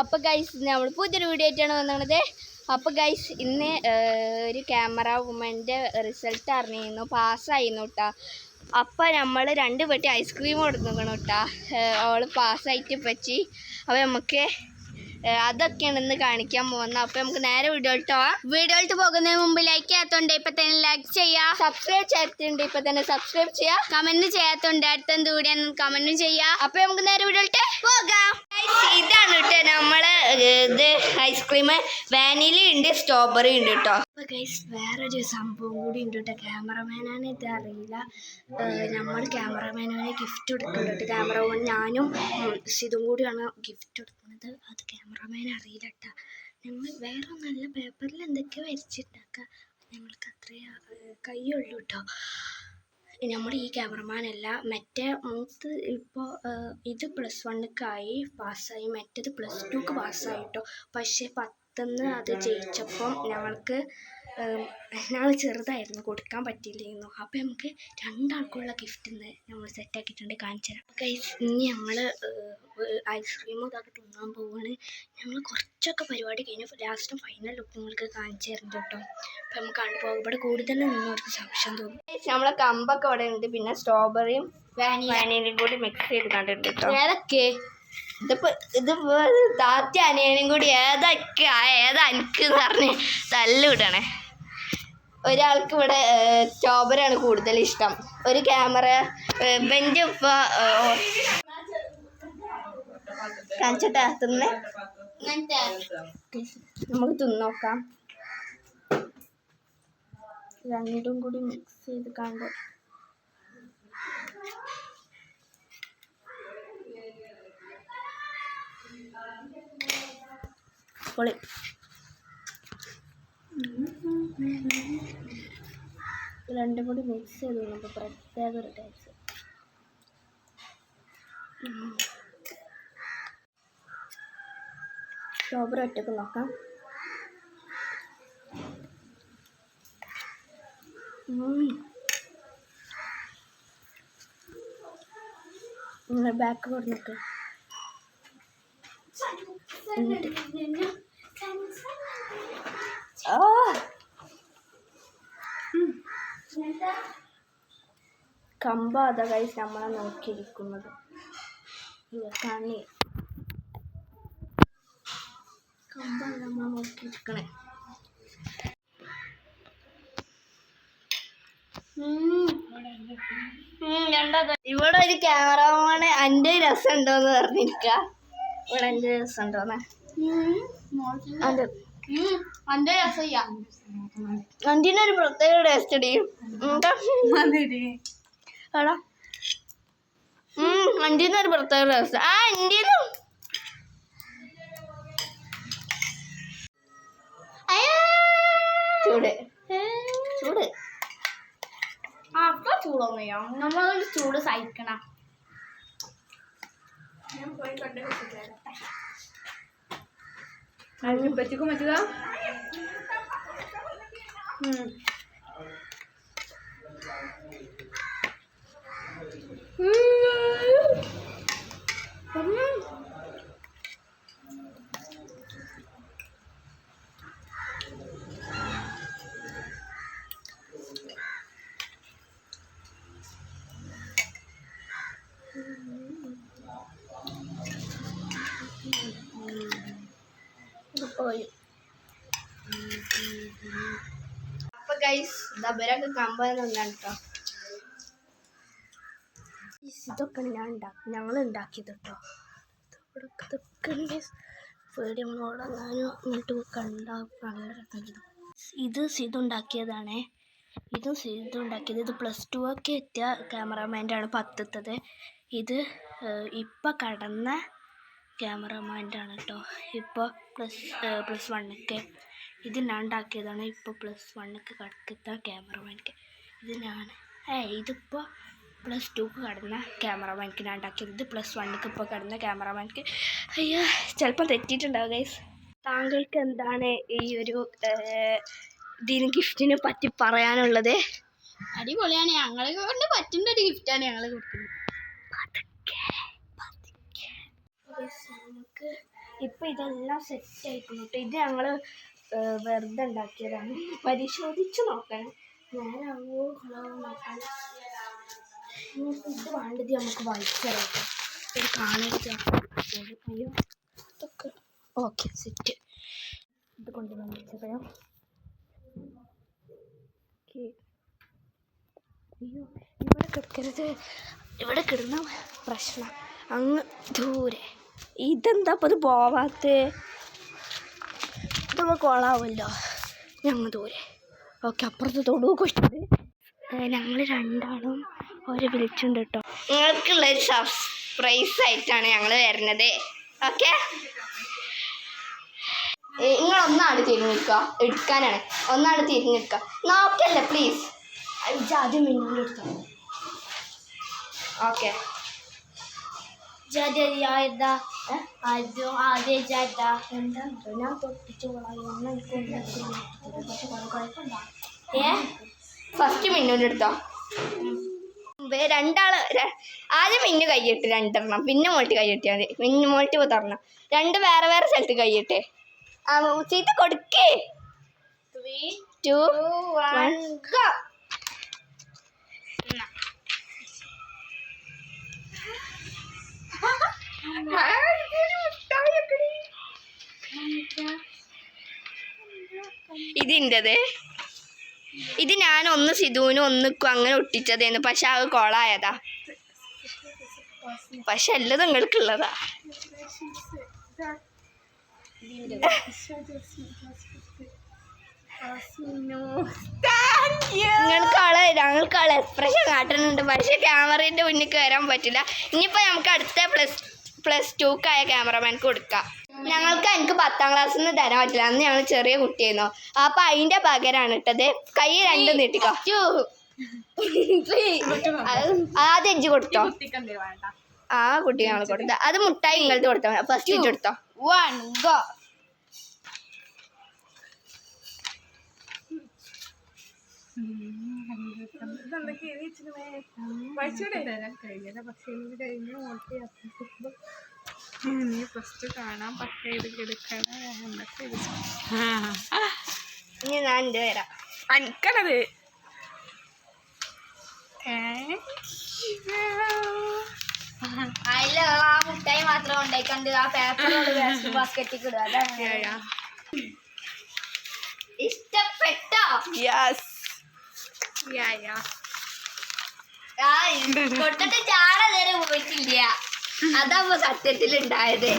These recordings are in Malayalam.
അപ്പോൾ ഗൈസ് നമ്മൾ പുതിയൊരു വീഡിയോ ആയിട്ടാണ് വന്നത്. അപ്പോൾ ഗൈസ് ഇന്ന് ഒരു ക്യാമറ വുമൻ്റെ റിസൾട്ട് അറിഞ്ഞിരുന്നു, പാസ്സായിരുന്നു കേട്ടോ. അപ്പോൾ നമ്മൾ 2 പെട്ടി ഐസ്ക്രീം കൊടുക്കണം കേട്ടോ. അവൾ പാസ്സായിട്ട് പറ്റി. അപ്പോൾ നമുക്ക് അതൊക്കെയാണ് ഇന്ന് കാണിക്കാൻ പോകുന്നത്. അപ്പോൾ നമുക്ക് നേരെ വീഡിയോയിലോട്ട് പോകുന്നതിന് മുമ്പ് ലൈക്ക് ചെയ്യാത്തതുകൊണ്ട് ഇപ്പം തന്നെ ലൈക്ക് ചെയ്യുക, സബ്സ്ക്രൈബ് ചെയ്യാത്തതുണ്ട് ഇപ്പം തന്നെ സബ്സ്ക്രൈബ് ചെയ്യുക, കമൻറ്റ് ചെയ്യാത്തതുകൊണ്ട് അടുത്തെന്ത് കൂടിയാണ് കമൻറ്റും ചെയ്യുക. അപ്പോൾ നമുക്ക് നേരെ വീഡിയോയിലോട്ട് പോകാം. ഇതാണ് കേട്ടോ നമ്മൾ ഇത് ഐസ്ക്രീം വാനില ഉണ്ട്, സ്ട്രോബെറി ഉണ്ട് കേട്ടോ. അപ്പോൾ ഗൈസ് വേറൊരു സംഭവം കൂടി ഉണ്ട് കേട്ടോ. ക്യാമറമാനാണ് ഇത് അറിയില്ല. നമ്മൾ ക്യാമറമാനാണ് ഗിഫ്റ്റ് കൊടുക്കുന്നുണ്ട്. ക്യാമറമാൻ ഞാനും ഇതും കൂടിയാണ് ഗിഫ്റ്റ് കൊടുക്കുന്നത്. അത് ക്യാമറമാൻ അറിയില്ല കേട്ടോ. നമ്മൾ വേറെ നല്ല പേപ്പറിൽ എന്തൊക്കെയോ വരച്ചിട്ടാക്കുക, ഞങ്ങൾക്ക് അത്രേ കയ്യുള്ളൂ കേട്ടോ. നമ്മൾ ഈ ക്യാമറമാനല്ല, മറ്റേ മൂത്ത് ഇപ്പോൾ ഇത് +1 പാസ്സായി, മറ്റേത് +2 പാസ്സായി കേട്ടോ. പക്ഷേ 10th അത് ജയിച്ചപ്പം ഞങ്ങൾ ചെറുതായിരുന്നു, കൊടുക്കാൻ പറ്റിയില്ലായിരുന്നു. അപ്പോൾ നമുക്ക് 2 ആൾക്കുള്ള ഗിഫ്റ്റ് നമ്മൾ സെറ്റാക്കിയിട്ടുണ്ട്, കാണിച്ചു തരാം. ഗൈസ് ഇനി ഞങ്ങൾ ഐസ്ക്രീമും ഇതൊക്കെ തിന്നാൻ പോവുകയാണ്. ഞങ്ങൾ കുറച്ചൊക്കെ പരിപാടി കഴിഞ്ഞു, ലാസ്റ്റ് ഫൈനൽ ലുക്ക് നിങ്ങൾക്ക് കാണിച്ചു തരുന്നുണ്ട് കേട്ടോ. അപ്പം നമുക്ക് കണ്ടുപോകും. ഇവിടെ കൂടുതൽ നിന്നവർക്ക് സംശയം തോന്നും. നമ്മളെ കമ്പൊക്കെ ഇവിടെ ഉണ്ട്, പിന്നെ സ്ട്രോബെറിയും വാനിലയും കൂടി മിക്സ് ചെയ്ത് കണ്ടിട്ടുണ്ട് കേട്ടോ. ഏതൊക്കെ ഇതിപ്പോ താത്തി അനിയനും കൂടി ഏതാ എനിക്ക് പറഞ്ഞ് തല്ലുവിടണേ. ഒരാൾക്ക് ഇവിടെ സ്ട്രോബെറിയാണ് കൂടുതൽ ഇഷ്ടം. ഒരു ക്യാമറ ബെഞ്ച് ഉപ്പ കാണിച്ചിട്ടാ തിന്നേ, നമുക്ക് തിന്നോക്കാം. 2 കൂടി മിക്സ് ചെയ്ത് കണ്ട് പൊളി. രണ്ടും കൂടി മിക്സ് ചെയ്ത് കഴിഞ്ഞപ്പോൾ പ്രത്യേക ഒരു ടേസ്റ്റ്. സ്ട്രോബെറി ഒറ്റക്ക് നോക്കാം. ബാക്ക് കൊടുത്ത് കമ്പ അതാ ഗൈസ് നമ്മളെ നോക്കിയിരിക്കുന്നത്. കണി കമ്പ നമ്മളെ നോക്കിയിരിക്കണേ. ഇവിടെ ഒരു ക്യാമറമാന് എൻ്റെ രസം ഉണ്ടോന്ന് പറഞ്ഞിരിക്ക. ഇവിടെ എൻ്റെ രസം ഉണ്ടോന്ന് അന്റിനൊരു പ്രത്യേക ടേസ്റ്റ് അടിയും എടാ. അന്റിനൊരു പ്രത്യേക ടേസ്റ്റ്. അന്റിനും ചൂട് ചൂട് അപ്പൊ ചൂടൊന്നുമില്ല, നമ്മളൊരു ചൂട് സഹിക്കണം. പറ്റിക്കും പറ്റുക. അപ്പൊ ഗൈസ് ദബരൊക്കെ കമ്പൊന്നുണ്ടാണ് കേട്ടോ. ഇതൊക്കെയാണ് ഞങ്ങൾ ഉണ്ടാക്കിയത് കേട്ടോ. പേടി നമ്മളോടങ്ങാനും ഇങ്ങോട്ട് കണ്ടാൽ ഇത് ഉണ്ടാക്കിയതാണേ. ഇതുണ്ടാക്കിയത് ഇത് +2 ഒക്കെ എത്തിയ ക്യാമറമാൻ്റെ ആണ് 10th. ഇത് ഇപ്പം കടന്ന ക്യാമറമാൻ്റെ ആണ് കേട്ടോ. ഇപ്പോൾ +1 ഇത് ഞാൻ ഉണ്ടാക്കിയതാണ്. ഇപ്പോൾ +1 കടക്കുന്ന ക്യാമറമാൻക്ക് ഇത് ഞാൻ ഇതിപ്പോൾ +2 കടന്ന ക്യാമറമാൻക്ക് ഞാൻ ഉണ്ടാക്കിയത്. ഇത് +1 ഇപ്പോൾ കടന്ന ക്യാമറമാൻക്ക്. അയ്യോ ചിലപ്പോൾ തെറ്റിയിട്ടുണ്ടാവും ഗൈസ്. താങ്കൾക്ക് എന്താണ് ഈ ഒരു ഗിഫ്റ്റിനെ പറ്റി പറയാനുള്ളത്? അടിപൊളിയാണ്, ഞങ്ങളെ കൊണ്ട് പറ്റുന്ന ഒരു ഗിഫ്റ്റാണ് ഞങ്ങൾ കൊടുക്കുന്നത്. നമുക്ക് ഇപ്പം ഇതെല്ലാം സെറ്റ് ആയിക്കുന്നു കേട്ടോ. ഇത് ഞങ്ങൾ വെറുതെ ഉണ്ടാക്കിയതാണ്. പരിശോധിച്ച് നോക്കണം. ഞാനാവോ നോക്കാൻ ഇത് വേണ്ടത് നമുക്ക് വായിച്ചറിയാം. ഇത് കാണിക്കാം. അയ്യോ ഇതൊക്കെ ഓക്കെ സെറ്റ്. ഇത് കൊണ്ടുവന്ന് വെച്ചറിയാം. അയ്യോ ഇവിടെ കിടക്കരുത്. ഇവിടെ കിടന്ന പ്രശ്നം. അങ്ങ് ദൂരെ. ഇതെന്താ അപ്പം ഇത് പോവാത്ത? ഇതൊക്കെ കൊളാവുമല്ലോ. ഞങ്ങൾ ദൂരെ. ഓക്കെ അപ്പുറത്ത് തൊടുവൊക്കെ ഇഷ്ടത്. ഞങ്ങൾ രണ്ടാളും ഓരോ വിളിച്ചുണ്ട് കേട്ടോ. നിങ്ങൾക്കുള്ളൊരു സർപ്രൈസ് ആയിട്ടാണ് ഞങ്ങൾ വരുന്നത്. ഓക്കെ നിങ്ങളൊന്നാണ് തിരിഞ്ഞ് നിൽക്കുക. എടുക്കാനാണ്. ഒന്നാണ് തിരിഞ്ഞ് നിൽക്കുക. നോക്കല്ലേ പ്ലീസ്. ആദ്യം മിന്നോട് എടുത്തോ. ഓക്കെ എന്താ ഞാൻ തൊട്ടിച്ചു ഫസ്റ്റ് മിന്നൂൻ്റെ എടുത്തോ. രണ്ടാള് ആദ്യം മിന്നു കൈയിട്ട് രണ്ടെണ്ണം, പിന്നെ മോൾട്ടി കൈയിട്ടാൽ മതി. മിന്നു മോൾട്ടി തരണം. രണ്ട് വേറെ വേറെ സ്ഥലത്ത് കൈയിട്ടേ. ആ ചീത്ത കൊടുക്കേ. 3, 2, 1 go. ഇതിൻ്റെത്. ഇത് ഞാനൊന്ന് സിധുവിനും ഒന്നിക്കും അങ്ങനെ ഒട്ടിച്ചതായിരുന്നു. പക്ഷെ അത് കൊളായതാ. പക്ഷെ എല്ലാം നിങ്ങൾക്കുള്ളതാ. ഞങ്ങൾക്കാളെ എക്സ്പ്രഷൻ കാട്ടുന്നുണ്ട്. പക്ഷെ ക്യാമറേൻ്റെ മുന്നിൽ കയറാൻ പറ്റില്ല. ഇനിയിപ്പോൾ നമുക്ക് അടുത്ത പ്ലസ് 2ക്കായ ക്യാമറമാൻക്ക് കൊടുക്കാം. ഞങ്ങൾക്ക് എനിക്ക് 10ാം ക്ലാസ്സിൽ നിന്ന് തരാൻ പറ്റില്ല. അന്ന് ഞങ്ങൾ ചെറിയ കുട്ടിയായിരുന്നു. അപ്പം അതിൻ്റെ പകരമാണ് ഇട്ടത്. കൈ രണ്ടും നീട്ടിക്കോ. ആദ്യം എഞ്ചി കൊടുത്തോ. ആ കുട്ടി ഞങ്ങൾ കൊടുത്ത. അത് മുട്ടായി ഇങ്ങനത്തെ കൊടുത്തോ. ഫസ്റ്റ് എഞ്ചി കൊടുത്തോ. 1 go. കാണാൻ പക്ഷേ ഇത് എടുക്കണം. ഇനി ഞാൻ എൻ്റെ വരാം. അനക്കണത് അതിൽ ആ മുട്ടായി മാത്രം ഉണ്ടായിക്കണ്ട് ആ പേപ്പറോട് വേസ്റ്റ് ബാസ്കറ്റിൽ ഇടുക. അതാണ് ഇഷ്ടപ്പെട്ടോ? കൊട്ടിട്ട് ചാട നേരെ പോയിട്ടില്ല. അതാവുമ്പോ സത്യത്തിൽ ഉണ്ടായത്.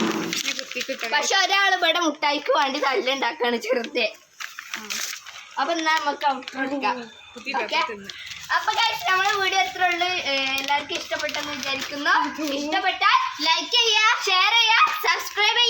പക്ഷെ ഒരാൾ ഇവിടെ മുട്ടായിക്ക് വേണ്ടി തല്ലുണ്ടാക്കാണ് ചെറുതെ. അപ്പൊ എന്നാ നമുക്ക് ഔട്ട്റോക്കാം. ഓക്കെ അപ്പൊ നമ്മളെ വീഡിയോ എത്ര ഉള്ളു. എല്ലാവർക്കും ഇഷ്ടപ്പെട്ടെന്ന് വിചാരിക്കുന്നു. ഇഷ്ടപ്പെട്ടാൽ ലൈക്ക് ചെയ്യുക, ഷെയർ ചെയ്യുക, സബ്സ്ക്രൈബ് ചെയ്യുക.